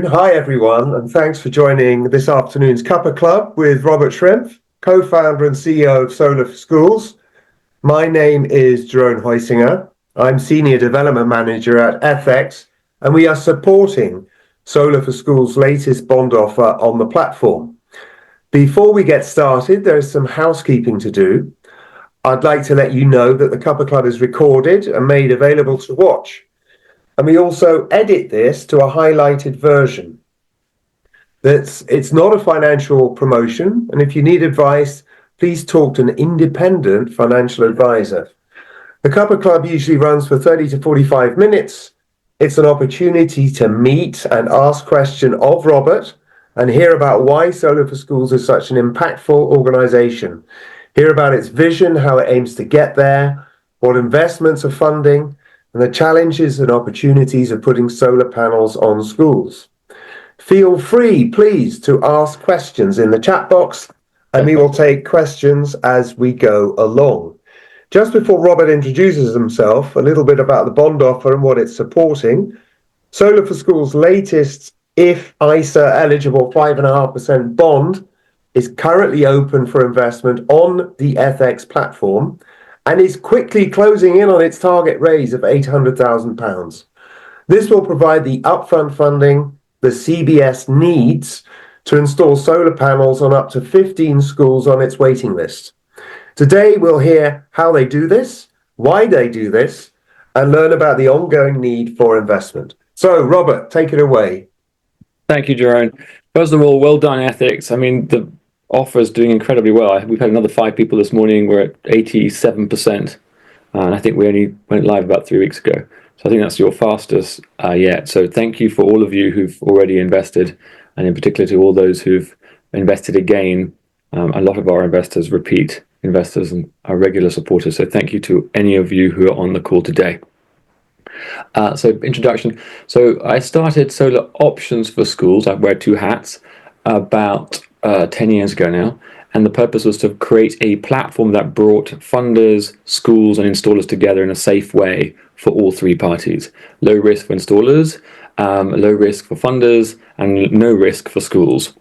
Hi, everyone, and thanks for joining this afternoon's Cuppa Club with Robert Schrimpff, co-founder and CEO of Solar for Schools. My name is Jerome Heusinger. I'm Senior Development Manager at Ethex, and we are supporting Solar for Schools' latest bond offer on the platform. Before we get started, there is some housekeeping to do. I'd like to let you know that the Cuppa Club is recorded and made available to watch. And we also edit this to a highlighted version. It's not a financial promotion, and if you need advice, please talk to an independent financial advisor. The Cuppa Club usually runs for 30 to 45 minutes. It's an opportunity to meet and ask questions of Robert and hear about why Solar for Schools is such an impactful organization. Hear about its vision, how it aims to get there, what investments are funding, and the challenges and opportunities of putting solar panels on schools. Feel free, please, to ask questions in the chat box, and we will take questions as we go along. Just before Robert introduces himself, a little bit about the bond offer and what it's supporting. Solar for Schools' latest, if ISA eligible 5.5% bond, is currently open for investment on the Ethex platform and is quickly closing in on its target raise of £800,000. This will provide the upfront funding the CBS needs to install solar panels on up to 15 schools on its waiting list. Today, we'll hear how they do this, why they do this, and learn about the ongoing need for investment. So, Robert, take it away. Thank you, Jerome. First of all, well done, Ethics. I mean, the offer is doing incredibly well. We've had another 5 people this morning. We're at 87%. And I think we only went live about 3 weeks ago. So I think that's your fastest yet. So thank you for all of you who've already invested, and in particular to all those who've invested again. A lot of our investors, repeat investors, and are regular supporters. So thank you to any of you who are on the call today. So introduction. So I started Solar Options for Schools. I wear 2 hats about 10 years ago now. And the purpose was to create a platform that brought funders, schools, and installers together in a safe way for all 3 parties. Low risk for installers, low risk for funders, and no risk for schools.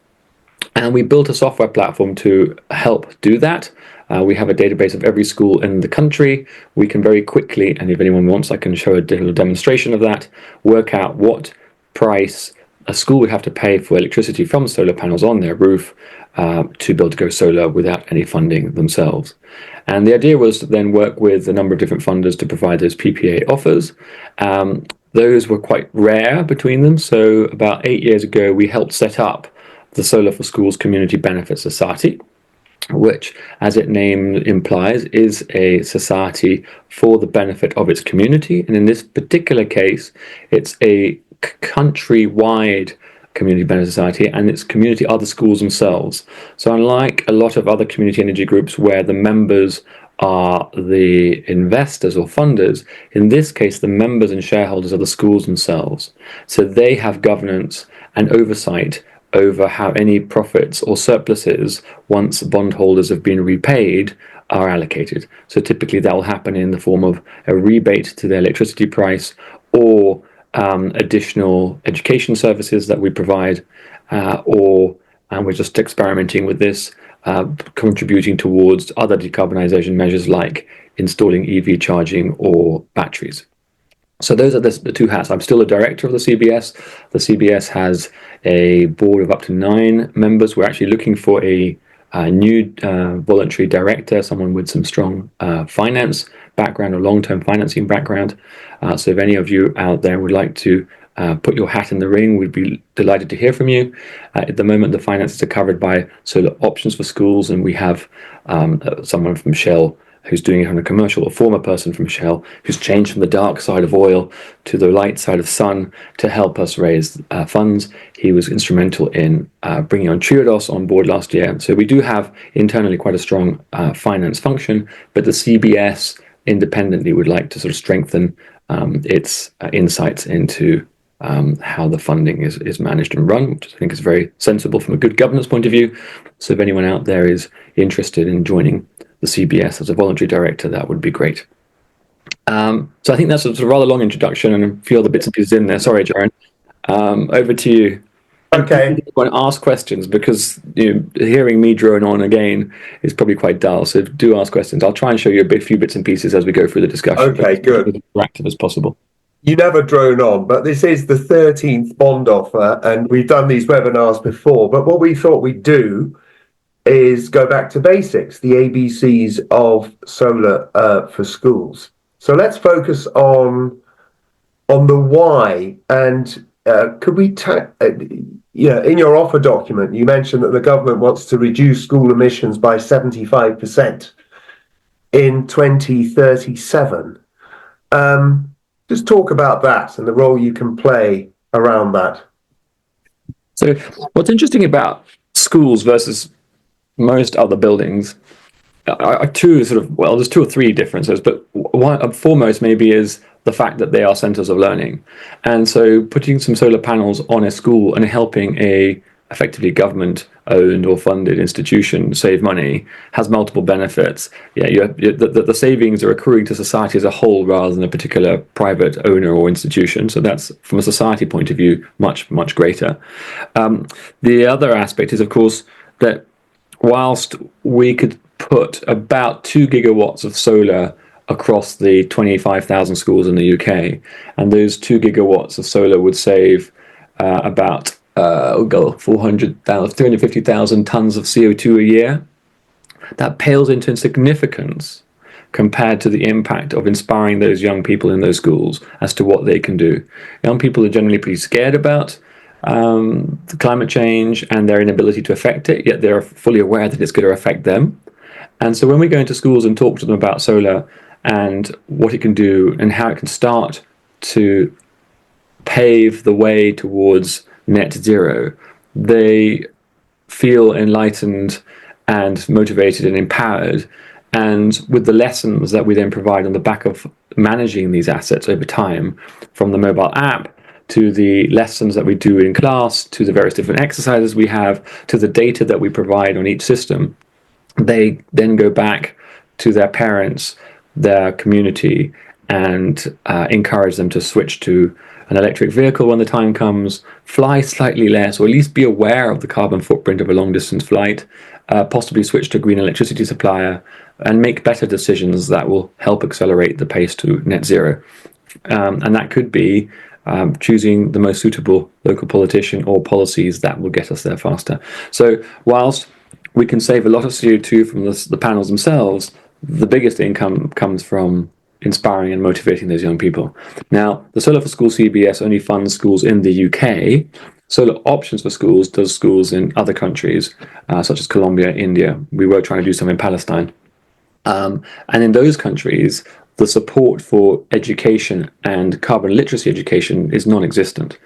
And we built a software platform to help do that. We have a database of every school in the country. We can very quickly, and if anyone wants, I can show a little demonstration of that, work out what price a school would have to pay for electricity from solar panels on their roof to be able to go solar without any funding themselves. And the idea was to then work with a number of different funders to provide those PPA offers. Those were quite rare between them. So about 8 years ago, we helped set up the Solar for Schools Community Benefit Society, which, as its name implies, is a society for the benefit of its community. And in this particular case, it's a country-wide community benefit society, and its community are the schools themselves. So unlike a lot of other community energy groups where the members are the investors or funders, in this case the members and shareholders are the schools themselves. So they have governance and oversight over how any profits or surpluses, once bondholders have been repaid, are allocated. So typically that will happen in the form of a rebate to their electricity price, or additional education services that we provide, and we're just experimenting with this, contributing towards other decarbonisation measures like installing EV charging or batteries. So those are the 2 hats. I'm still a director of the CBS. The CBS has a board of up to 9 members. We're actually looking for a new voluntary director, someone with some strong finance background or long-term financing background. So if any of you out there would like to put your hat in the ring, we'd be delighted to hear from you. At the moment, the finances are covered by Solar Options for Schools, and we have someone from Shell who's doing it on a commercial, a former person from Shell, who's changed from the dark side of oil to the light side of sun to help us raise funds. He was instrumental in bringing on Triodos on board last year. So we do have internally quite a strong finance function, but the CBS independently would like to sort of strengthen its insights into how the funding is managed and run, which I think is very sensible from a good governance point of view. So if anyone out there is interested in joining the CBS as a voluntary director, that would be great. So I think that's a sort of rather long introduction and a few other bits and pieces in there. Sorry, Jaron. Over to you. Okay. And ask questions, because hearing me drone on again is probably quite dull. So do ask questions. I'll try and show you a few bits and pieces as we go through the discussion. Okay, good. As interactive as possible. You never drone on, but this is the 13th bond offer, and we've done these webinars before. But what we thought we'd do is go back to basics, the ABCs of solar for schools. So let's focus on the why. And could we, in your offer document, you mentioned that the government wants to reduce school emissions by 75% in 2037. Just talk about that and the role you can play around that. So what's interesting about schools versus most other buildings are there's two or three differences, but one foremost maybe is the fact that they are centers of learning. And so putting some solar panels on a school and helping a effectively government owned or funded institution save money has multiple benefits. The savings are accruing to society as a whole rather than a particular private owner or institution. So that's, from a society point of view, much, much greater. The other aspect is, of course, that whilst we could put about 2 gigawatts of solar across the 25,000 schools in the UK, and those 2 gigawatts of solar would save about 350,000 tons of CO2 a year. That pales into insignificance compared to the impact of inspiring those young people in those schools as to what they can do. Young people are generally pretty scared about the climate change and their inability to affect it, yet they're fully aware that it's going to affect them. And so when we go into schools and talk to them about solar and what it can do and how it can start to pave the way towards net zero, they feel enlightened and motivated and empowered. And with the lessons that we then provide on the back of managing these assets over time, from the mobile app to the lessons that we do in class, to the various different exercises we have, to the data that we provide on each system, they then go back to their parents, their community, and encourage them to switch to an electric vehicle when the time comes, fly slightly less, or at least be aware of the carbon footprint of a long distance flight, possibly switch to a green electricity supplier, and make better decisions that will help accelerate the pace to net zero. And that could be choosing the most suitable local politician or policies that will get us there faster. So whilst we can save a lot of CO2 from the panels themselves, the biggest income comes from inspiring and motivating those young people. Now, the Solar for Schools CBS only funds schools in the UK. Solar Options for Schools does schools in other countries, such as Colombia, India. We were trying to do some in Palestine. And in those countries, the support for education and carbon literacy education is non-existent.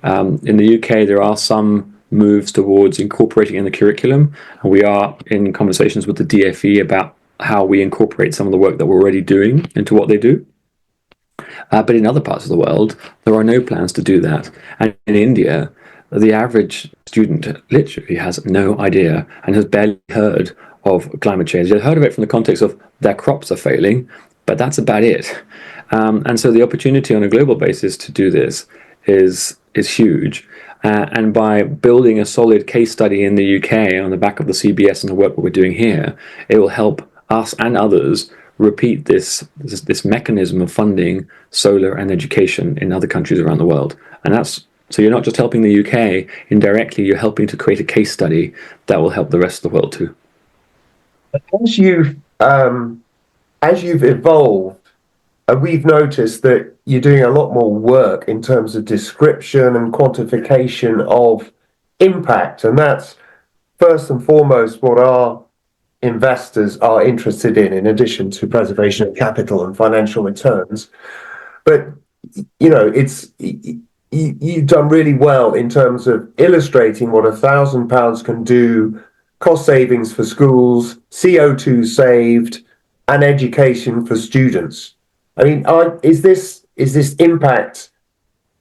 In the UK, there are some moves towards incorporating in the curriculum, and we are in conversations with the DFE about how we incorporate some of the work that we're already doing into what they do. But in other parts of the world, there are no plans to do that. And in India, the average student literally has no idea and has barely heard of climate change. They've heard of it from the context of their crops are failing, but that's about it. And so the opportunity on a global basis to do this is huge. And by building a solid case study in the UK on the back of the CBS and the work that we're doing here, it will help us and others repeat this mechanism of funding solar and education in other countries around the world. And that's, so you're not just helping the UK, indirectly you're helping to create a case study that will help the rest of the world too. As you've evolved, we've noticed that you're doing a lot more work in terms of description and quantification of impact, and that's first and foremost what our investors are interested in addition to preservation of capital and financial returns. But you've done really well in terms of illustrating what £1,000 can do, cost savings for schools, CO2 saved, and education for students. I mean, is this impact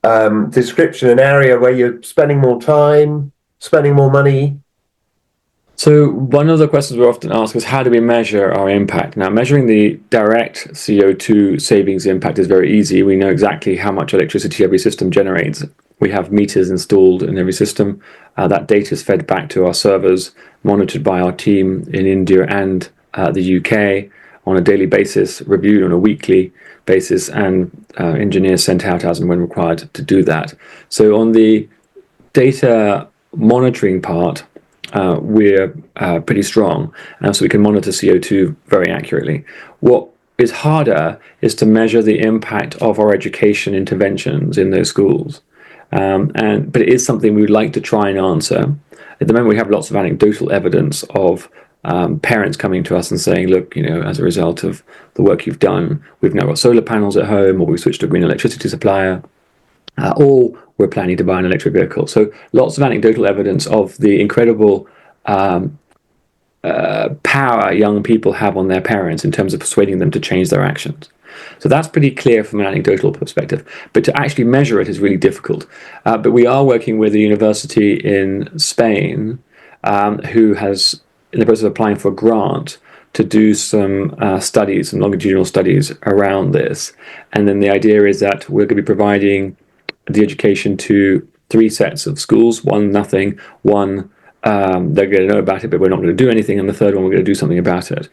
description an area where you're spending more time, spending more money? So one of the questions we're often asked is how do we measure our impact? Now, measuring the direct CO2 savings impact is very easy. We know exactly how much electricity every system generates. We have meters installed in every system. That data is fed back to our servers, monitored by our team in India and the UK on a daily basis, reviewed on a weekly basis, and engineers sent out as and when required to do that. So on the data monitoring part, we're pretty strong, so we can monitor CO2 very accurately. What is harder is to measure the impact of our education interventions in those schools. But it is something we would like to try and answer. At the moment, we have lots of anecdotal evidence of parents coming to us and saying, look, as a result of the work you've done, we've now got solar panels at home, or we've switched to a green electricity supplier, or we're planning to buy an electric vehicle. So lots of anecdotal evidence of the incredible power young people have on their parents in terms of persuading them to change their actions. So that's pretty clear from an anecdotal perspective. But to actually measure it is really difficult. But we are working with a university in Spain who has, in the process of applying for a grant, to do some studies, some longitudinal studies around this. And then the idea is that we're going to be providing the education to 3 sets of schools, one nothing, one they're going to know about it, but we're not going to do anything, and the third one we're going to do something about it.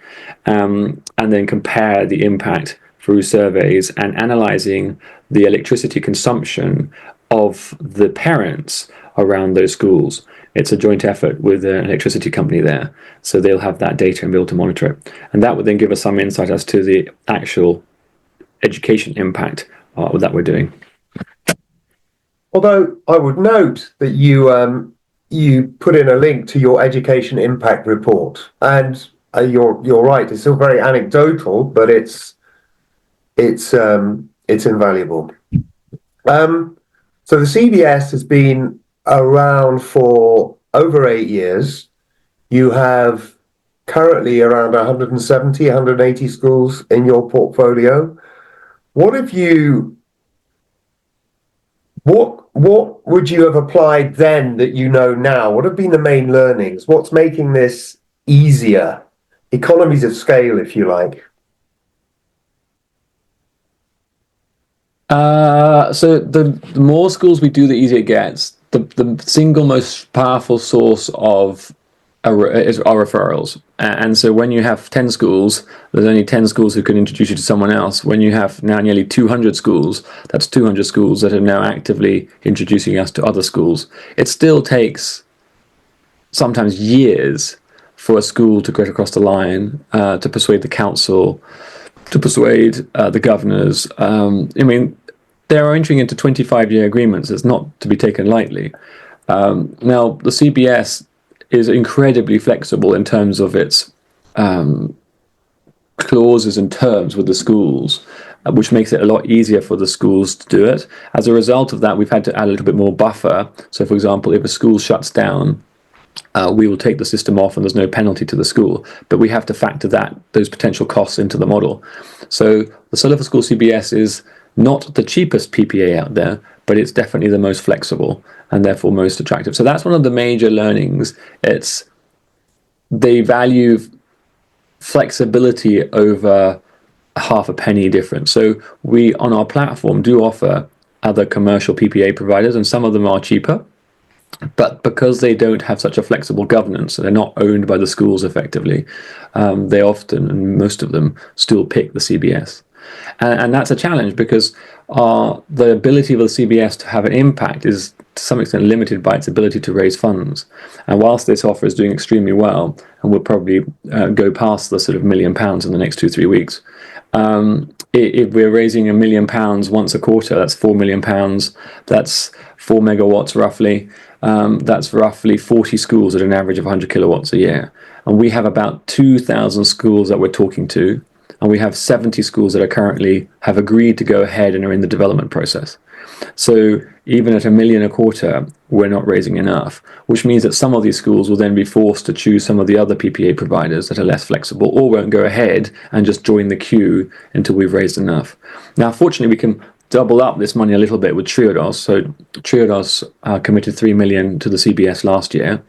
And then compare the impact through surveys and analysing the electricity consumption of the parents around those schools. It's a joint effort with an electricity company there, so they'll have that data and be able to monitor it. And that would then give us some insight as to the actual education impact that we're doing. Although I would note that you put in a link to your education impact report, and you're right. It's still very anecdotal, but it's invaluable. So the CBS has been around for over 8 years. You have currently around 170, 180 schools in your portfolio. What would you have applied then that you know now? What have been the main learnings? What's making this easier? Economies of scale, if you like. So the more schools we do, the easier it gets. The single most powerful source of our referrals. And so when you have 10 schools, there's only 10 schools who can introduce you to someone else. When you have now nearly 200 schools, that's 200 schools that are now actively introducing us to other schools. It still takes sometimes years for a school to get across the line, to persuade the council, to persuade the governors. They are entering into 25-year agreements. It's not to be taken lightly. Now, the CBS is incredibly flexible in terms of its clauses and terms with the schools, which makes it a lot easier for the schools to do it. As a result of that, we've had to add a little bit more buffer. So, for example, if a school shuts down, we will take the system off and there's no penalty to the school, but we have to factor those potential costs into the model. So the Solar for School CBS is not the cheapest PPA out there, but it's definitely the most flexible and therefore most attractive. So that's one of the major learnings. They value flexibility over half a penny difference. So we on our platform do offer other commercial PPA providers, and some of them are cheaper. But because they don't have such a flexible governance, they're not owned by the schools effectively, they often, and most of them, still pick the CBS. And that's a challenge because the ability of the CBS to have an impact is to some extent limited by its ability to raise funds. And whilst this offer is doing extremely well, and will probably go past the sort of £1 million in the next 2-3 weeks, if we're raising £1 million once a quarter, that's £4 million, that's 4 megawatts roughly. That's roughly 40 schools at an average of 100 kilowatts a year. And we have about 2,000 schools that we're talking to, and we have 70 schools that have agreed to go ahead and are in the development process. So even at £1 million a quarter, we're not raising enough, which means that some of these schools will then be forced to choose some of the other PPA providers that are less flexible, or won't go ahead and just join the queue until we've raised enough. Now, fortunately, we can double up this money a little bit with Triodos. So Triodos committed 3 million to the CBS last year.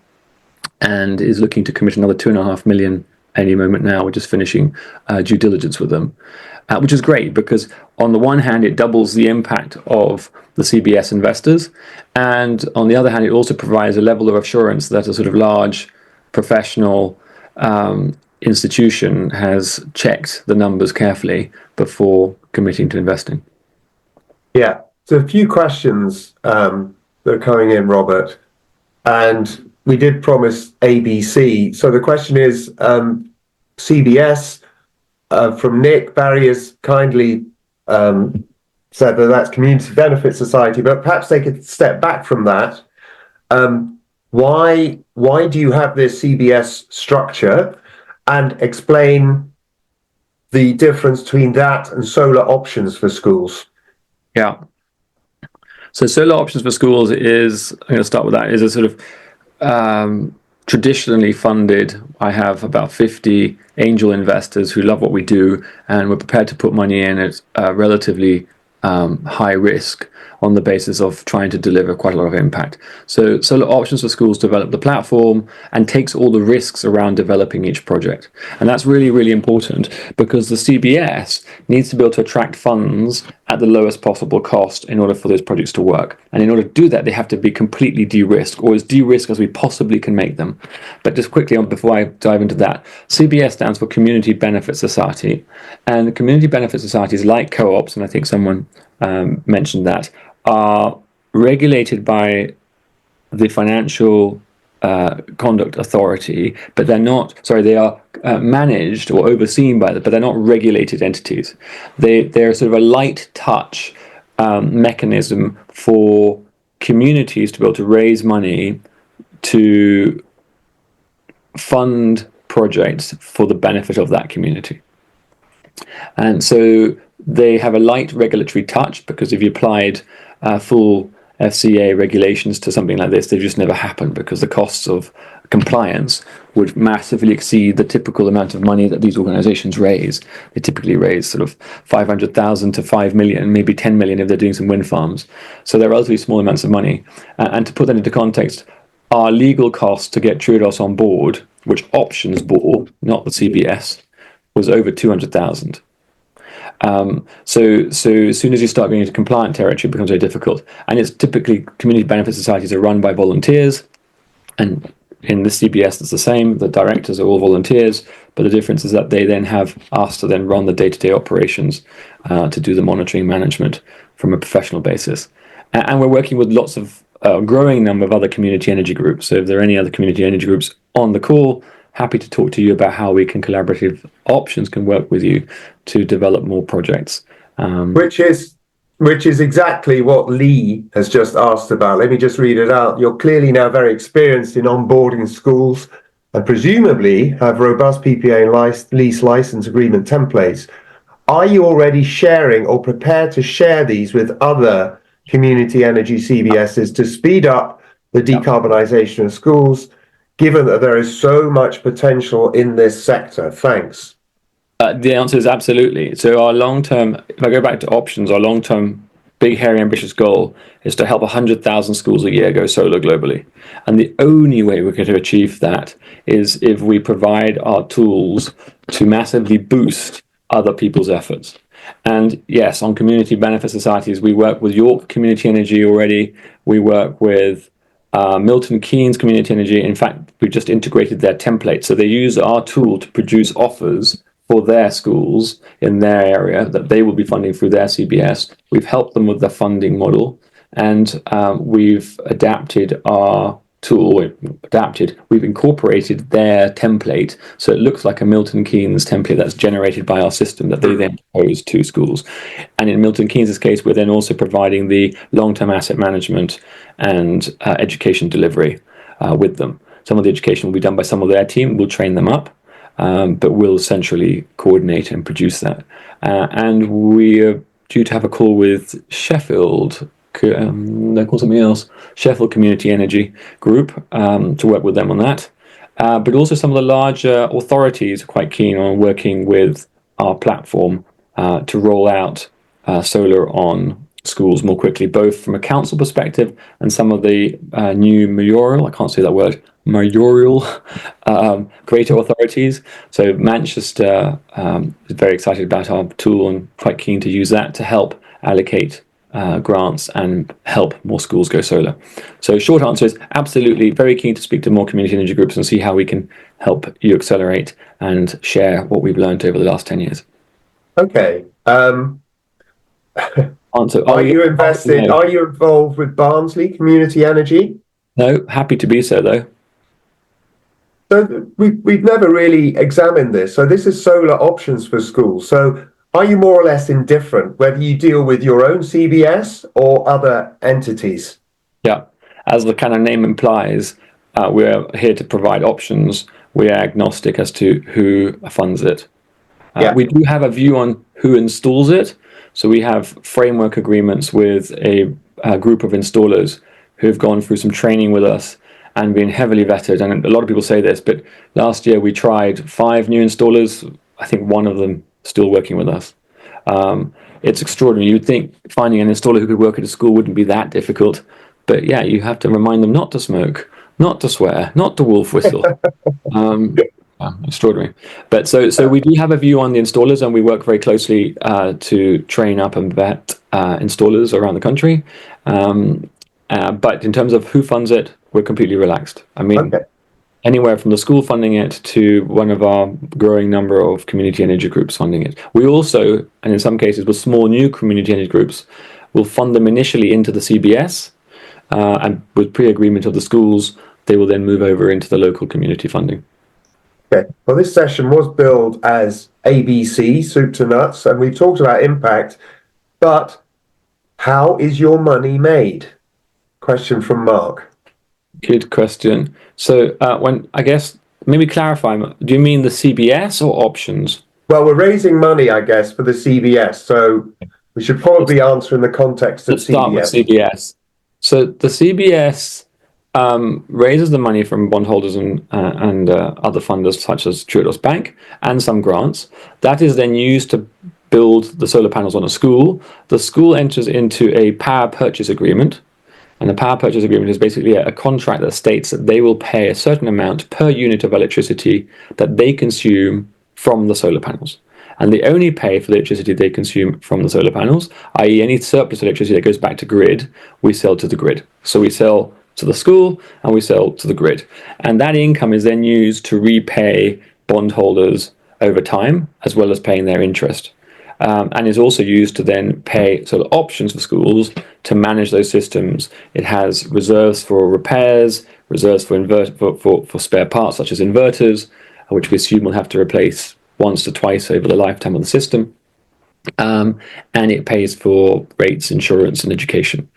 and is looking to commit another 2.5 million any moment now. We're just finishing due diligence with them, which is great because on the one hand, it doubles the impact of the CBS investors, and on the other hand, it also provides a level of assurance that a sort of large professional institution has checked the numbers carefully before committing to investing. Yeah, so a few questions that are coming in, Robert, and we did promise ABC. So the question is, CBS, from Nick, Barry has kindly said that that's Community Benefit Society, but perhaps they could step back from that. Why do you have this CBS structure, and explain the difference between that and solar options for schools? Yeah. So solar options for schools is, I'm going to start with that, is a sort of traditionally funded. I have about 50 angel investors who love what we do and we're prepared to put money in at relatively high risk on the basis of trying to deliver quite a lot of impact. So Solar Options for Schools develop the platform and takes all the risks around developing each project. And that's really, really important because the CBS needs to be able to attract funds at the lowest possible cost in order for those projects to work. And in order to do that, they have to be completely de-risked, or as de-risked as we possibly can make them. But just quickly on, before I dive into that, CBS stands for Community Benefit Society. And community benefit societies like co-ops, and I think someone mentioned that, are regulated by the Financial Conduct Authority, but they're not, sorry, they are managed or overseen by but they're not regulated entities. They're sort of a light touch mechanism for communities to be able to raise money to fund projects for the benefit of that community. And so they have a light regulatory touch because if you applied full FCA regulations to something like this, they just never happen because the costs of compliance would massively exceed the typical amount of money that these organizations raise. They typically raise sort of 500,000 to 5 million, maybe 10 million if they're doing some wind farms. So they're relatively small amounts of money. And to put that into context, our legal costs to get Triodos on board, which Options bought, not the CBS, was over 200,000. So as soon as you start going into compliant territory, it becomes very difficult. And it's typically community benefit societies are run by volunteers, and in the CBS it's the same. The directors are all volunteers, but the difference is that they then have us to then run the day-to-day operations, to do the monitoring management from a professional basis. And we're working with lots of growing number of other community energy groups. So if there are any other community energy groups on the call, happy to talk to you about how we can collaborative options can work with you to develop more projects. Which is exactly what Lee has just asked about. Let me just read it out. You're clearly now very experienced in onboarding schools and presumably have robust PPA and lease license agreement templates. Are you already sharing or prepared to share these with other community energy CBSs to speed up the decarbonisation of schools, given that there is so much potential in this sector? Thanks. The answer is absolutely. So our long-term, if I go back to options, our long-term big, hairy, ambitious goal is to help 100,000 schools a year go solar globally. And the only way we're going to achieve that is if we provide our tools to massively boost other people's efforts. And yes, on community benefit societies, we work with York Community Energy already. We work with Milton Keynes Community Energy. In fact, we've just integrated their template. So they use our tool to produce offers for their schools in their area that they will be funding through their CBS. We've helped them with the funding model, and we've adapted our tool. We've incorporated their template so it looks like a Milton Keynes template that's generated by our system that they then propose to schools. And in Milton Keynes' case, we're then also providing the long-term asset management and education delivery with them. Some of the education will be done by some of their team. We'll train them up. But we'll centrally coordinate and produce that. And we are due to have a call with Sheffield, they're called something else, Sheffield Community Energy Group, to work with them on that. But also some of the larger authorities are quite keen on working with our platform to roll out solar on schools more quickly, both from a council perspective and some of the new mayoral, I can't say that word, mayoral greater authorities. So Manchester is very excited about our tool and quite keen to use that to help allocate grants and help more schools go solar. So short answer is absolutely very keen to speak to more community energy groups and see how we can help you accelerate and share what we've learned over the last 10 years. Okay. Answer. Are you invested? No. Are you involved with Barnsley Community Energy? No, happy to be so though. So we've never really examined this. So this is solar options for schools. So are you more or less indifferent whether you deal with your own CBS or other entities? Yeah, as the kind of name implies, we're here to provide options. We are agnostic as to who funds it. Yeah. We do have a view on who installs it. So we have framework agreements with a group of installers who've gone through some training with us and been heavily vetted. And a lot of people say this, but last year we tried 5 new installers. I think one of them still working with us. It's extraordinary. You'd think finding an installer who could work at a school wouldn't be that difficult. But yeah, you have to remind them not to smoke, not to swear, not to wolf whistle. Extraordinary. But so we do have a view on the installers, and we work very closely to train up and vet installers around the country. But in terms of who funds it, we're completely relaxed. I mean, anywhere from the school funding it to one of our growing number of community energy groups funding it. We also, and in some cases with small new community energy groups, will fund them initially into the CBS, and with pre-agreement of the schools, they will then move over into the local community funding. Okay. Well, this session was billed as ABC, soup to nuts, and we've talked about impact, but how is your money made? Question from Mark. Good question. So when I guess maybe clarify, do you mean the CBS or options? Well, we're raising money, I guess, for the CBS, so we should probably answer in the context of Let's start with CBS. So the CBS raises the money from bondholders and other funders such as Triodos Bank and some grants. That is then used to build the solar panels on a school. The school enters into a power purchase agreement. And the power purchase agreement is basically a contract that states that they will pay a certain amount per unit of electricity that they consume from the solar panels. And they only pay for the electricity they consume from the solar panels, i.e. any surplus electricity that goes back to grid, we sell to the grid. So we sell to the school and we sell to the grid. And that income is then used to repay bondholders over time, as well as paying their interest. And is also used to then pay sort of options for schools to manage those systems. It has reserves for repairs, reserves for spare parts such as inverters, which we assume we'll have to replace once or twice over the lifetime of the system. And it pays for rates, insurance, and education.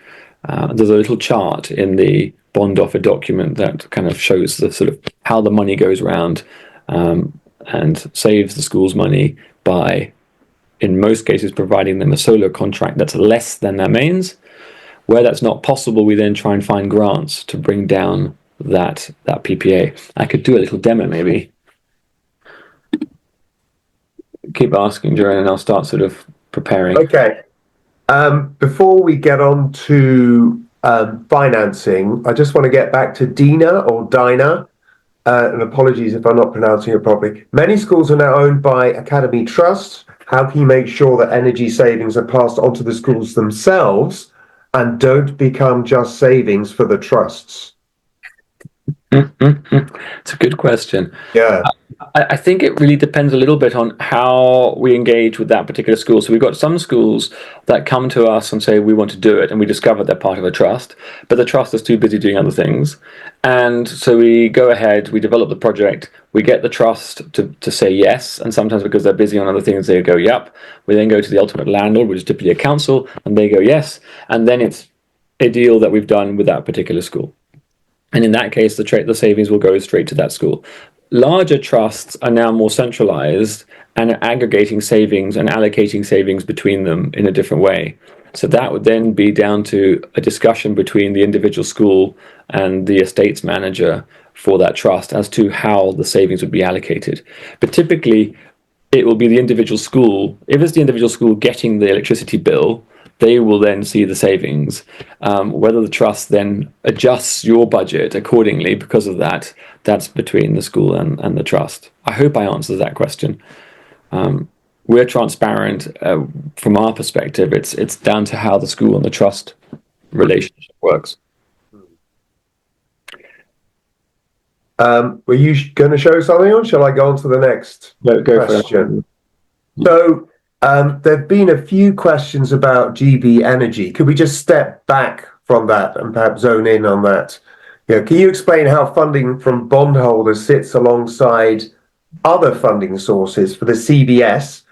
There's a little chart in the bond offer document that kind of shows the sort of how the money goes around and saves the schools money by, in most cases, providing them a solar contract that's less than their mains. Where that's not possible, we then try and find grants to bring down that PPA. I could do a little demo maybe. Keep asking, Joanne, and I'll start sort of preparing. Okay. Before we get on to financing, I just want to get back to Dina or Dinah. And apologies if I'm not pronouncing it properly. Many schools are now owned by Academy Trusts. How can you make sure that energy savings are passed on to the schools themselves and don't become just savings for the trusts? It's a good question. Yeah. I think it really depends a little bit on how we engage with that particular school. So we've got some schools that come to us and say, we want to do it, and we discover they're part of a trust, but the trust is too busy doing other things. And so we go ahead, we develop the project, we get the trust to say yes, and sometimes because they're busy on other things, they go, yep. We then go to the ultimate landlord, which is typically a council, and they go, yes. And then it's a deal that we've done with that particular school. And in that case, the savings will go straight to that school. Larger trusts are now more centralized and are aggregating savings and allocating savings between them in a different way. So that would then be down to a discussion between the individual school and the estates manager for that trust as to how the savings would be allocated. But typically, it will be the individual school. If it's the individual school getting the electricity bill, they will then see the savings. Whether the trust then adjusts your budget accordingly because of that, that's between the school and the trust. I hope I answered that question. We're transparent from our perspective. It's down to how the school and the trust relationship works. Were you going to show something, or shall I go on to the next question? So there have been a few questions about GB Energy. Could we just step back from that and perhaps zone in on that? Can you explain how funding from bondholders sits alongside other funding sources for the CBS?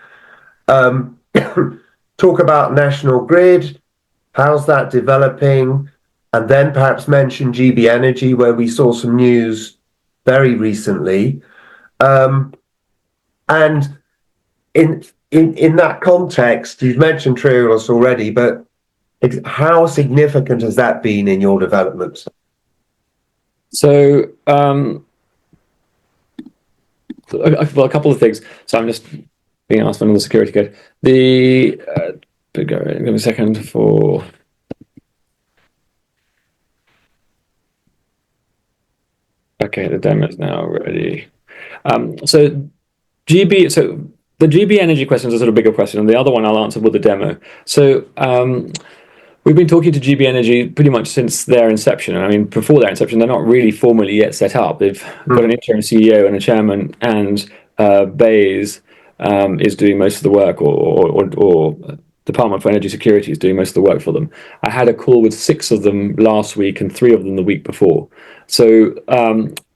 Talk about National Grid. How's that developing? And then perhaps mention GB Energy, where we saw some news very recently. And in that context, you've mentioned Triodos already, but how significant has that been in your development? So, well, a couple of things. So I'm just being asked for another security code. Give me a second for. Okay, the demo is now ready. So the GB Energy question is a sort of bigger question, and the other one I'll answer with the demo. So we've been talking to GB Energy pretty much since their inception. And I mean, before their inception, they're not really formally yet set up. They've got an interim CEO and a chairman, and Bays is doing most of the work, or Department for Energy Security is doing most of the work for them. I had a call with 6 of them last week and 3 of them the week before. So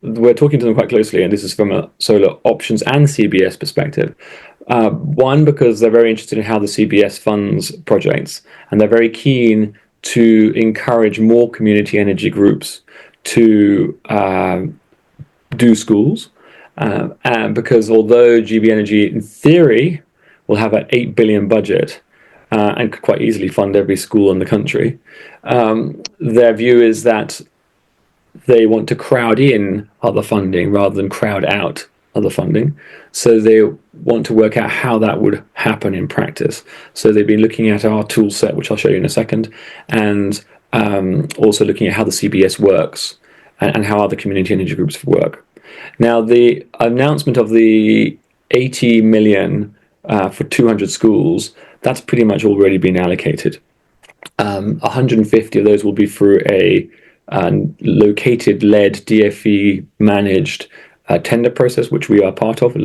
we're talking to them quite closely, and this is from a solar options and CBS perspective. One, because they're very interested in how the CBS funds projects, and they're very keen to encourage more community energy groups to do schools. And because although GB Energy, in theory, will have an 8 billion budget, and could quite easily fund every school in the country, their view is that they want to crowd in other funding rather than crowd out other funding. So they want to work out how that would happen in practice. So they've been looking at our tool set, which I'll show you in a second, and also looking at how the CBS works and how other community energy groups work. Now, the announcement of the 80 million for 200 schools, that's pretty much already been allocated. 150 of those will be through a located-led, DFE-managed tender process, which we are part of.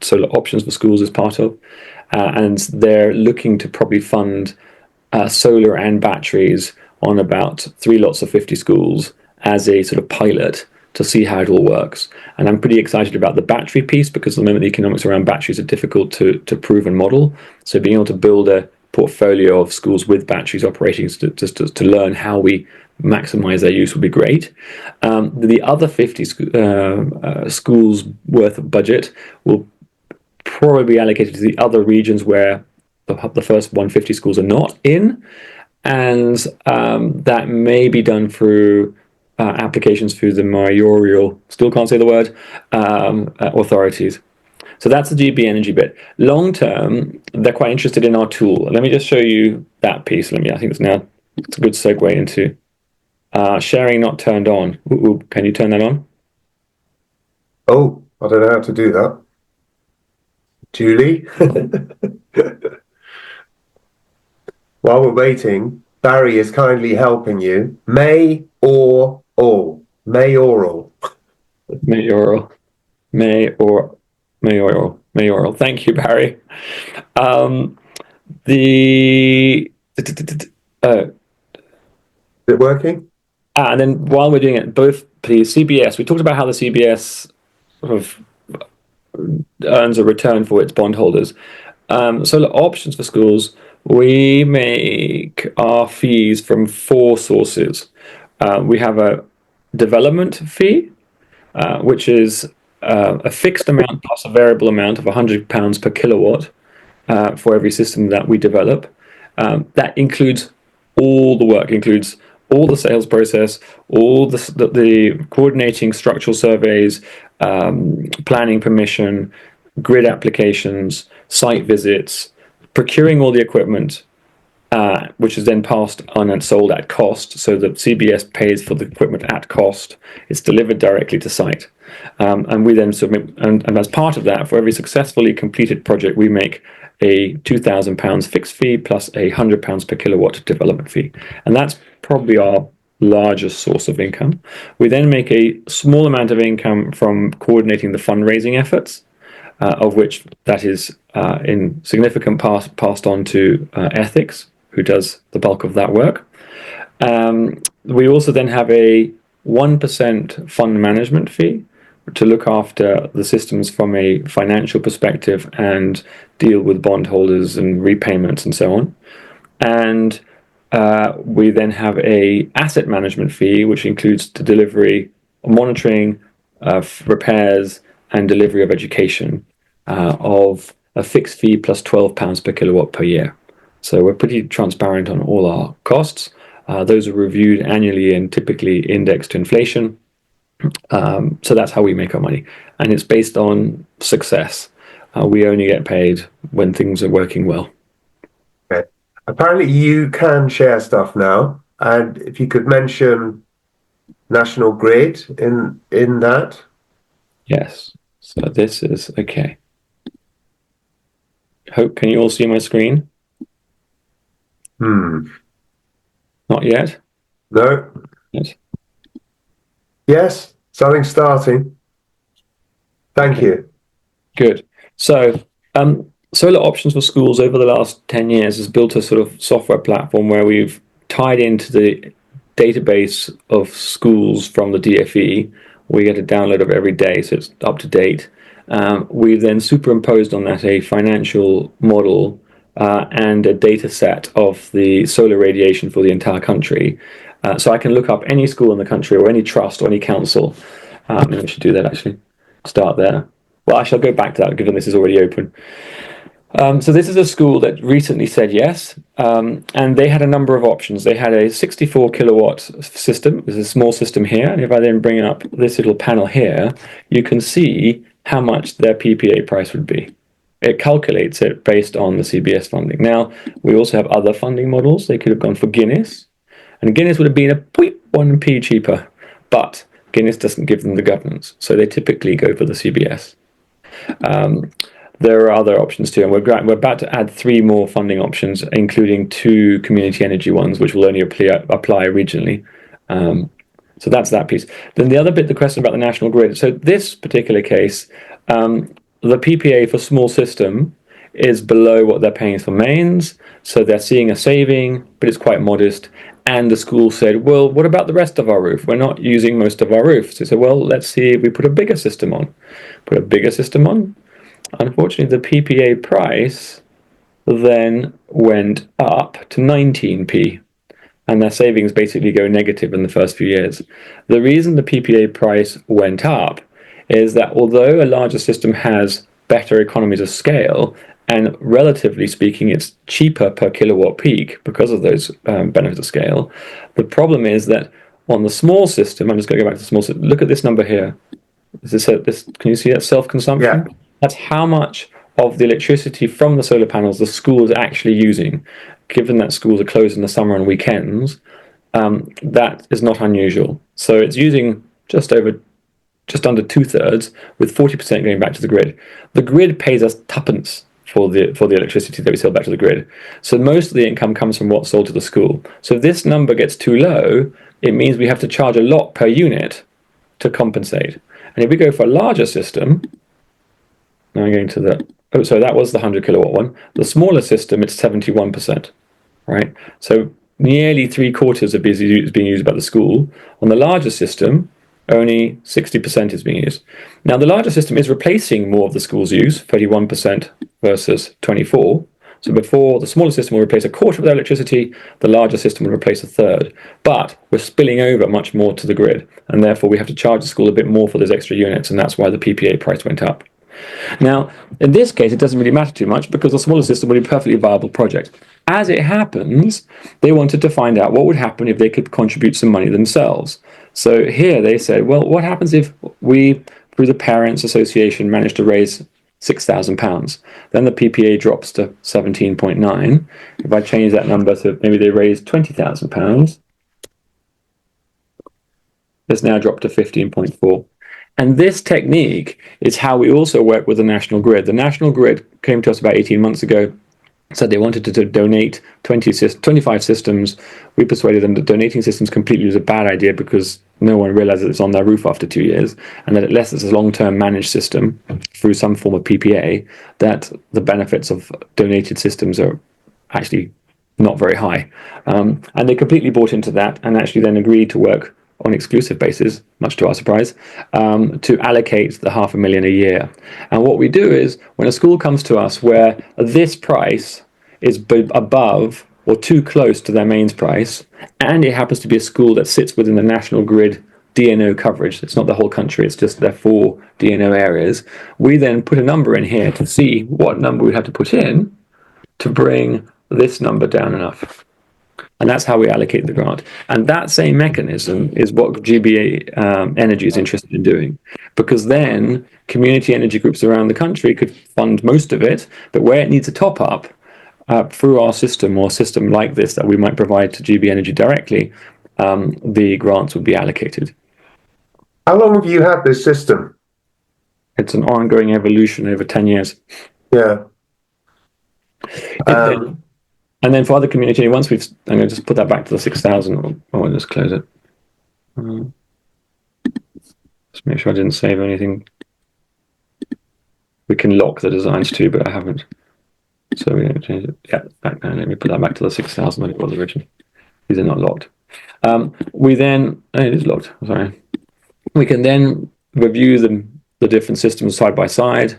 Solar Options for Schools is part of. And they're looking to probably fund solar and batteries on about 3 lots of 50 schools as a sort of pilot to see how it all works. And I'm pretty excited about the battery piece, because at the moment the economics around batteries are difficult to prove and model. So being able to build a portfolio of schools with batteries operating to learn how we maximize their use would be great. The other 50 schools worth of budget will probably be allocated to the other regions where the first 150 schools are not in, and that may be done through applications through the mayoral, still can't say the word, authorities. So that's the GB Energy bit. Long term, they're quite interested in our tool. Let me just show you that piece. I think it's a good segue into sharing not turned on. Can you turn that on? Oh, I don't know how to do that. Julie? While we're waiting, Barry is kindly helping you. Mayoral. Mayoral. Thank you, Barry. Is it working? And then while we're doing it, both the CBS, we talked about how the CBS sort of earns a return for its bondholders. Solar Options for Schools, we make our fees from 4 sources. We have a development fee, which is a fixed amount plus a variable amount of £100 per kilowatt for every system that we develop. That includes all the work, includes all the sales process, all the coordinating structural surveys, planning permission, grid applications, site visits, procuring all the equipment, which is then passed on and sold at cost. So the CBS pays for the equipment at cost. It's delivered directly to site. And we then submit, and as part of that, for every successfully completed project, we make a £2,000 fixed fee plus a £100 per kilowatt development fee. And that's probably our largest source of income. We then make a small amount of income from coordinating the fundraising efforts, of which that is in significant part passed on to Ethex, who does the bulk of that work. We also then have a 1% fund management fee to look after the systems from a financial perspective and deal with bondholders and repayments and so on. And we then have a asset management fee, which includes the delivery, monitoring, repairs, and delivery of education of a fixed fee plus £12 per kilowatt per year. So we're pretty transparent on all our costs. Those are reviewed annually and typically indexed to inflation. So that's how we make our money. And it's based on success. We only get paid when things are working well. Okay. Apparently you can share stuff now. And if you could mention National Grid in that. Yes. So this is okay. Can you all see my screen? Not yet? No. Yes. Yes, something's starting. Thank you. Good. So Solar Options for Schools over the last 10 years has built a sort of software platform where we've tied into the database of schools from the DFE. We get a download of every day, so it's up to date. We've then superimposed on that a financial model and a data set of the solar radiation for the entire country. So I can look up any school in the country or any trust or any council. Maybe I should do that actually. Start there. Well, I shall go back to that given this is already open. So this is a school that recently said yes, and they had a number of options. They had a 64 kilowatt system. There's a small system here, and if I then bring up this little panel here, you can see how much their PPA price would be. It calculates it based on the CBS funding. Now, we also have other funding models. They could have gone for Guinness, and Guinness would have been a 0.1p cheaper, but Guinness doesn't give them the governance, so they typically go for the CBS. There are other options too, and we're about to add 3 more funding options, including 2 community energy ones, which will only apply regionally. So that's that piece. Then the other bit, the question about the national grid. So this particular case, the PPA for small system is below what they're paying for mains, so they're seeing a saving, but it's quite modest. And the school said, well, what about the rest of our roof? We're not using most of our roof. So they said, well, let's see if we put a bigger system on. Put a bigger system on. Unfortunately, the PPA price then went up to 19p, and their savings basically go negative in the first few years. The reason the PPA price went up is that although a larger system has better economies of scale, and relatively speaking, it's cheaper per kilowatt peak because of those benefits of scale, the problem is that on the small system, I'm just going to go back to the small system, look at this number here. Can you see that self-consumption? Yeah. That's how much of the electricity from the solar panels the school is actually using. Given that schools are closed in the summer and weekends, that is not unusual. So it's using just under 2/3, with 40% going back to the grid. The grid pays us tuppence for the electricity that we sell back to the grid. So most of the income comes from what's sold to the school. So if this number gets too low, it means we have to charge a lot per unit to compensate. And if we go for a larger system, now I'm going to that was the 100 kilowatt one. The smaller system, it's 71%, right? So nearly 3/4 is being used by the school. On the larger system, only 60% is being used. Now, the larger system is replacing more of the school's use, 31% versus 24%. So before, the smaller system will replace 1/4 of their electricity, the larger system will replace 1/3. But we're spilling over much more to the grid, and therefore we have to charge the school a bit more for those extra units, and that's why the PPA price went up. Now, in this case, it doesn't really matter too much because the smaller system will be a perfectly viable project. As it happens, they wanted to find out what would happen if they could contribute some money themselves. So here they said, well, what happens if we, through the Parents Association, managed to raise £6,000. Then the PPA drops to 17.9. If I change that number to maybe they raised £20,000, it's now dropped to 15.4. And this technique is how we also work with the National Grid. The National Grid came to us about 18 months ago, said they wanted to donate 25 systems. We persuaded them that donating systems completely was a bad idea because no one realized that it's on their roof after 2 years, and that unless it's a long-term managed system through some form of PPA, that the benefits of donated systems are actually not very high. And they completely bought into that and actually then agreed to work on exclusive basis, much to our surprise, to allocate the £500,000 a year. And what we do is, when a school comes to us where this price is above or too close to their mains price, and it happens to be a school that sits within the National Grid DNO coverage, it's not the whole country, it's just their 4 DNO areas, we then put a number in here to see what number we have to put in to bring this number down enough. And that's how we allocate the grant. And that same mechanism is what GBA Energy is interested in doing, because then community energy groups around the country could fund most of it, but where it needs a top up through our system or system like this that we might provide to GBA Energy directly, the grants would be allocated. How long have you had this system? It's an ongoing evolution over 10 years. Yeah. And then for other community, once I'm going to just put that back to the 6,000. I'll just close it. Just make sure I didn't save anything. We can lock the designs too, but I haven't. So we're going to change it. Yeah, back now. Let me put that back to the 6,000 that it was originally. These are not locked. It is locked. Sorry. We can then review the different systems side by side.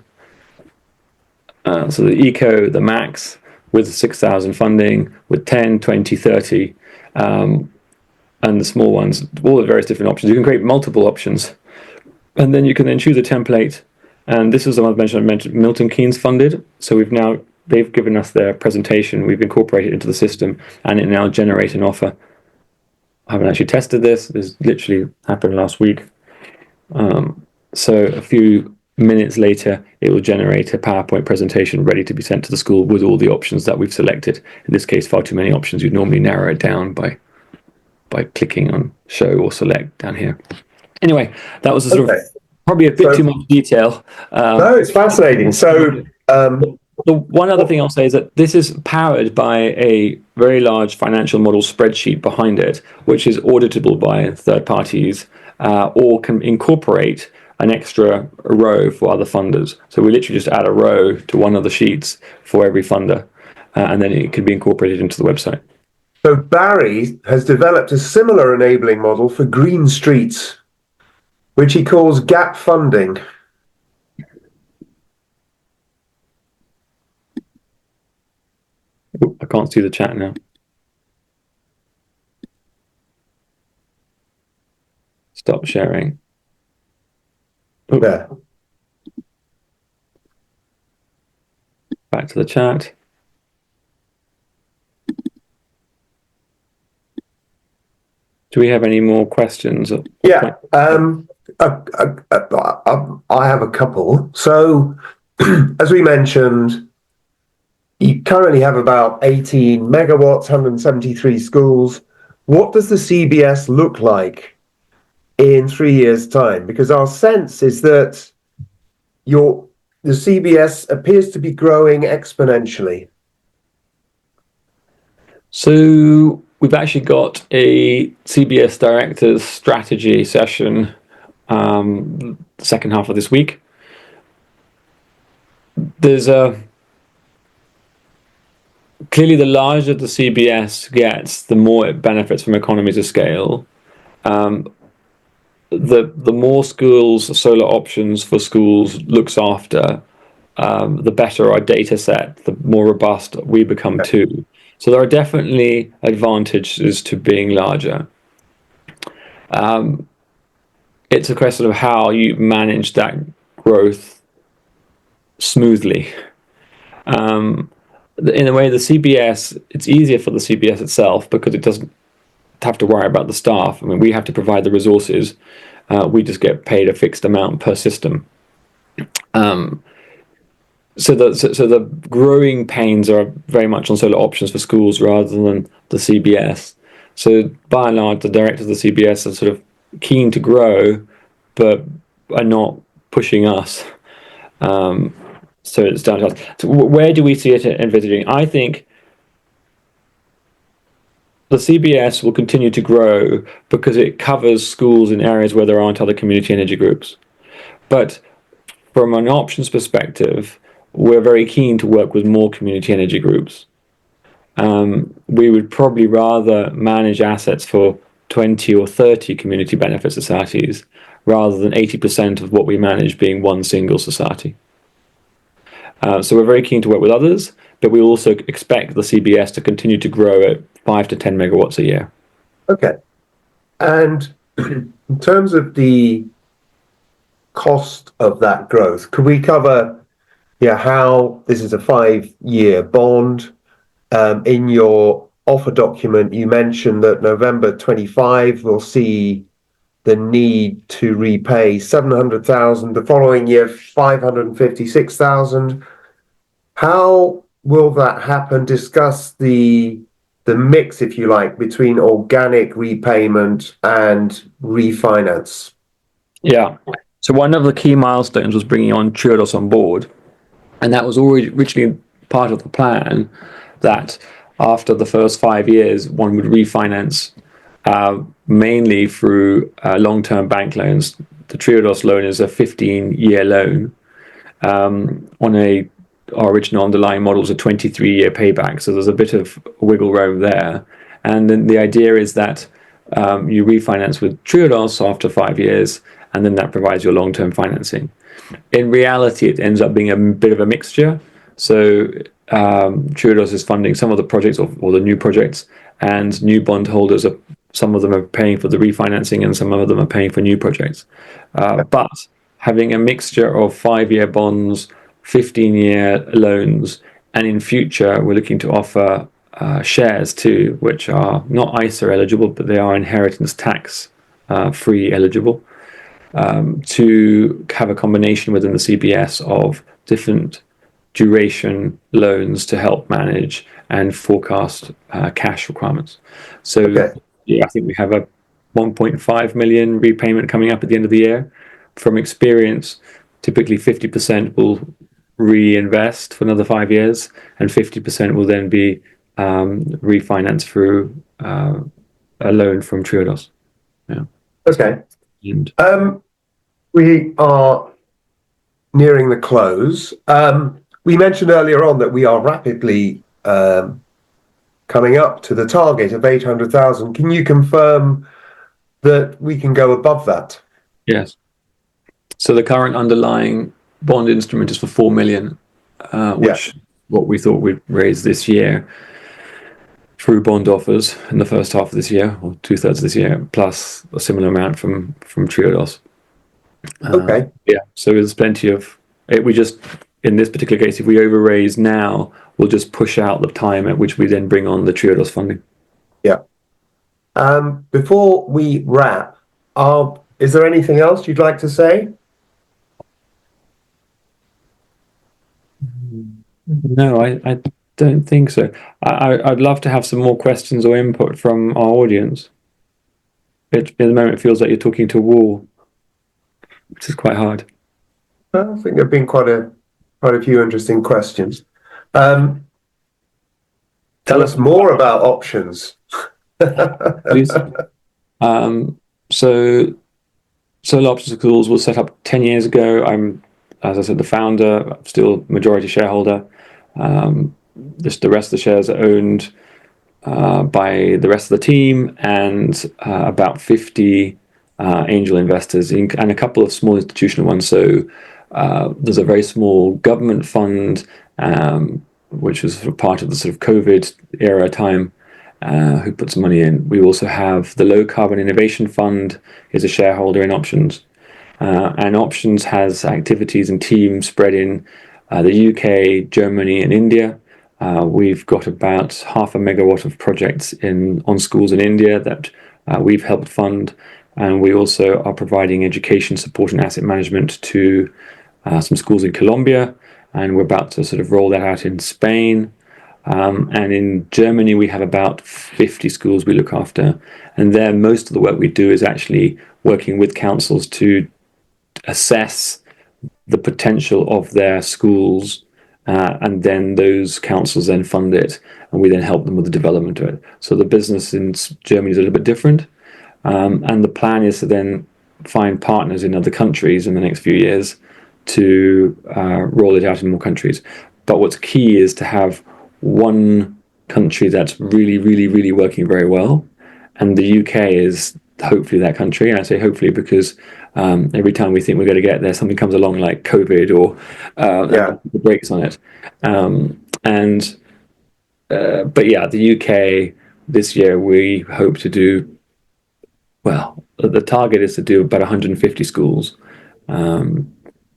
So the Eco, the Max, with 6,000 funding, with 10, 20, 30, and the small ones, all the various different options. You can create multiple options, and then you can then choose a template. And this is the one I mentioned Milton Keynes funded. So they've given us their presentation. We've incorporated it into the system, and it now generates an offer. I haven't actually tested this. This literally happened last week. So a few minutes later, it will generate a PowerPoint presentation ready to be sent to the school with all the options that we've selected. In this case, far too many options. You'd normally narrow it down by clicking on show or select down here. Anyway, that was probably a bit too much detail. No, it's fascinating. So the one other thing I'll say is that this is powered by a very large financial model spreadsheet behind it, which is auditable by third parties, or can incorporate an extra row for other funders. So we literally just add a row to one of the sheets for every funder, and then it can be incorporated into the website. So Barry has developed a similar enabling model for green streets, which he calls gap funding. I can't see the chat now. Stop sharing. There. Back to the chat. Do we have any more questions? Yeah, I have a couple. So, as we mentioned, you currently have about 18 megawatts, 173 schools. What does the CBS look like in 3 years' time? Because our sense is that the CBS appears to be growing exponentially. So we've actually got a CBS Directors Strategy session the second half of this week. There's clearly the larger the CBS gets, the more it benefits from economies of scale. The more schools, solar options for schools looks after, the better our data set, the more robust we become too. So there are definitely advantages to being larger. It's a question of how you manage that growth smoothly. In a way, the CBS, it's easier for the CBS itself because it doesn't have to worry about the staff. I mean, we have to provide the resources. We just get paid a fixed amount per system. So the growing pains are very much on solar options for schools rather than the CBS. So by and large, the directors of the CBS are sort of keen to grow, but are not pushing us. So it's down to us. So where do we see it envisaging? I think the CBS will continue to grow because it covers schools in areas where there aren't other community energy groups. But from an options perspective, we're very keen to work with more community energy groups. We would probably rather manage assets for 20 or 30 community benefit societies rather than 80% of what we manage being one single society. So we're very keen to work with others, but we also expect the CBS to continue to grow at 5 to 10 megawatts a year. Okay. And in terms of the cost of that growth, could we cover how this is a 5-year bond? In your offer document, you mentioned that November 25 will see the need to repay 700,000, the following year 556,000. How will that happen? Discuss the mix, if you like, between organic repayment and refinance. Yeah. So one of the key milestones was bringing on Triodos on board, and that was already originally part of the plan that after the first 5 years, one would refinance mainly through long-term bank loans. The Triodos loan is a 15-year loan. Our original underlying model is a 23-year payback, so there's a bit of wiggle room there. And then the idea is that you refinance with Triodos after 5 years, and then that provides your long-term financing. In reality, it ends up being a bit of a mixture. So Triodos is funding some of the projects or the new projects, and new bondholders some of them are paying for the refinancing and some of them are paying for new projects. But having a mixture of 5-year bonds, 15-year loans, and in future we're looking to offer shares too, which are not ISA eligible, but they are inheritance tax free eligible, to have a combination within the CBS of different duration loans to help manage and forecast cash requirements. So I think we have a 1.5 million repayment coming up at the end of the year. From experience, typically 50% will reinvest for another 5 years, and 50% will then be refinanced through a loan from Triodos. Yeah. Okay. And we are nearing the close. We mentioned earlier on that we are rapidly coming up to the target of 800,000. Can you confirm that we can go above that? Yes. So the current underlying bond instrument is for 4 million, which what we thought we'd raise this year through bond offers in the first half of this year, or 2/3 of this year, plus a similar amount from Triodos. Okay. Yeah. So there's plenty of it. We just, in this particular case, if we over raise now, we'll just push out the time at which we then bring on the Triodos funding. Yeah. Before we wrap, is there anything else you'd like to say? No, I don't think so. I'd love to have some more questions or input from our audience. At the moment, it feels like you're talking to a wall, which is quite hard. I think there have been quite a few interesting questions. Tell us more about options. Please. So Solar Options Schools was set up 10 years ago. I'm, as I said, the founder. I'm still majority shareholder. Just the rest of the shares are owned by the rest of the team and about 50 angel investors and a couple of small institutional ones. So there's a very small government fund, which was sort of part of the sort of COVID era time, who put some money in. We also have the Low Carbon Innovation Fund is a shareholder in Options. And Options has activities and teams spread in the UK, Germany, and India. We've got about 0.5 megawatt of projects on schools in India that we've helped fund. And we also are providing education support and asset management to some schools in Colombia and we're about to sort of roll that out in Spain. And in Germany, we have about 50 schools we look after. And there, most of the work we do is actually working with councils to assess the potential of their schools, and then those councils then fund it, and we then help them with the development of it. So the business in Germany is a little bit different, and the plan is to then find partners in other countries in the next few years to roll it out in more countries. But what's key is to have one country that's really, really, really working very well, and the UK is hopefully that country. And I say hopefully because every time we think we're going to get there, something comes along like COVID or the brakes on it. But yeah, the UK this year we hope to do well. The target is to do about 150 schools, and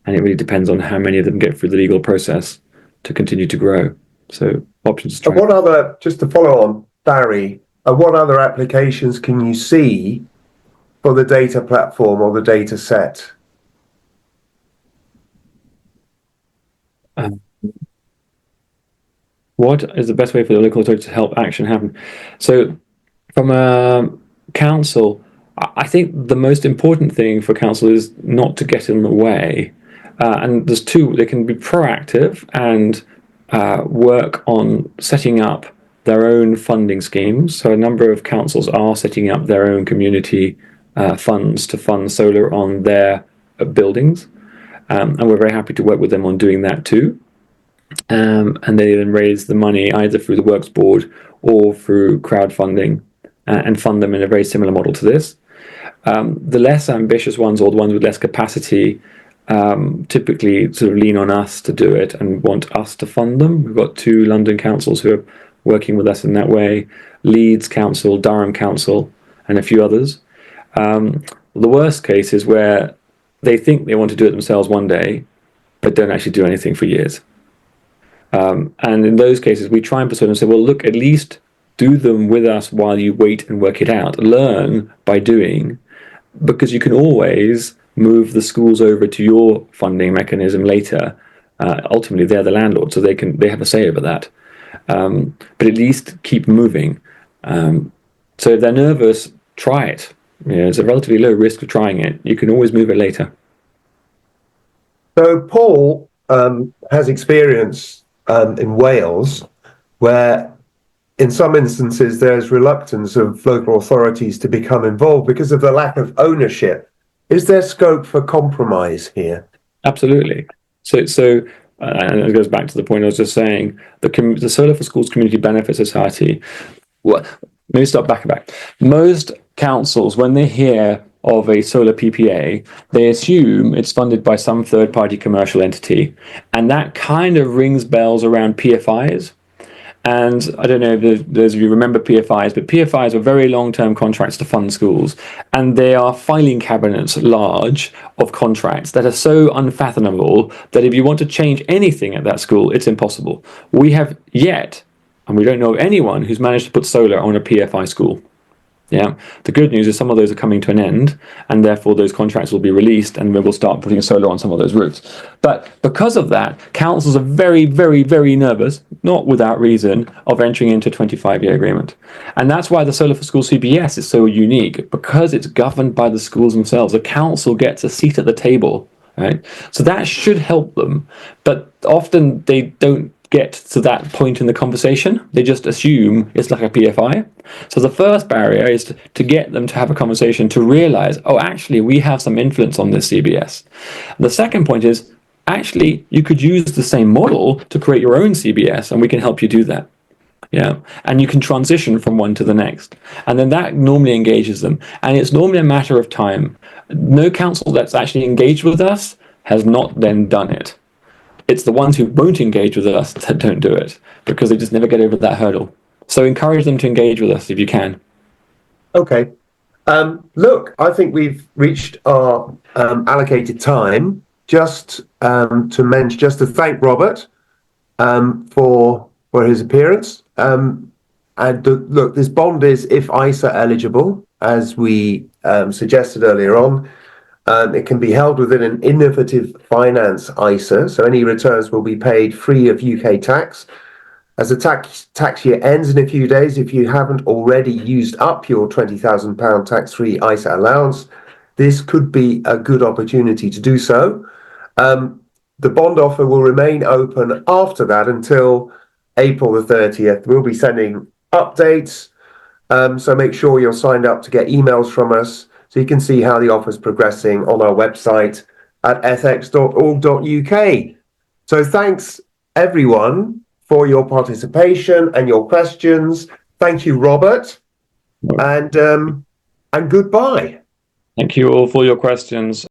it really depends on how many of them get through the legal process to continue to grow. So options. And what other, just to follow on, Barry, what other applications can you see for the data platform or the data set? What is the best way for the local authority to help action happen? So from a council, I think the most important thing for council is not to get in the way. And there's two. They can be proactive and work on setting up their own funding schemes. So a number of councils are setting up their own community funds to fund solar on their buildings. And we're very happy to work with them on doing that too. And they then raise the money either through the Works Board or through crowdfunding and fund them in a very similar model to this. The less ambitious ones, or the ones with less capacity, typically sort of lean on us to do it and want us to fund them. We've got 2 London councils who are working with us in that way, Leeds Council, Durham Council, and a few others. The worst case is where they think they want to do it themselves one day, but don't actually do anything for years. And in those cases, we try and persuade them and say, well, look, at least do them with us while you wait and work it out. Learn by doing, because you can always move the schools over to your funding mechanism later. Ultimately, they're the landlord, so they have a say over that. But at least keep moving. So if they're nervous, try it. It's a relatively low risk of trying it. You can always move it later. So Paul has experience in Wales, where in some instances there's reluctance of local authorities to become involved because of the lack of ownership. Is there scope for compromise here? Absolutely. So and it goes back to the point I was just saying, the Solar for Schools Community Benefit Society. Well, let me stop back. Most councils, when they hear of a solar PPA, they assume it's funded by some third-party commercial entity, and that kind of rings bells around PFIs. And I don't know if those of you remember PFIs, but PFIs are very long-term contracts to fund schools, and they are filing cabinets large of contracts that are so unfathomable that if you want to change anything at that school, it's impossible. We have yet, and we don't know of anyone who's managed to put solar on a PFI school. Yeah. The good news is some of those are coming to an end, and therefore those contracts will be released, and we will start putting solar on some of those roofs. But because of that, councils are very, very, very nervous, not without reason, of entering into a 25-year agreement. And that's why the Solar for Schools CBS is so unique, because it's governed by the schools themselves. The council gets a seat at the table, right? So that should help them. But often they don't get to that point in the conversation. They just assume it's like a PFI. So the first barrier is to get them to have a conversation, to realize, oh, actually, we have some influence on this CBS. The second point is, actually, you could use the same model to create your own CBS, and we can help you do that. Yeah, and you can transition from one to the next. And then that normally engages them. And it's normally a matter of time. No council that's actually engaged with us has not then done it. It's the ones who won't engage with us that don't do it, because they just never get over that hurdle. So encourage them to engage with us if you can. Okay. Look, I think we've reached our allocated time. Just to thank Robert for his appearance. Look, this bond is if ISA eligible, as we suggested earlier on. It can be held within an innovative finance ISA, so any returns will be paid free of UK tax. As the tax year ends in a few days, if you haven't already used up your £20,000 tax-free ISA allowance, this could be a good opportunity to do so. The bond offer will remain open after that until April the 30th. We'll be sending updates, so make sure you're signed up to get emails from us so you can see how the offer is progressing on our website at ethex.org.uk. So thanks, everyone, for your participation and your questions. Thank you, Robert, and goodbye. Thank you all for your questions.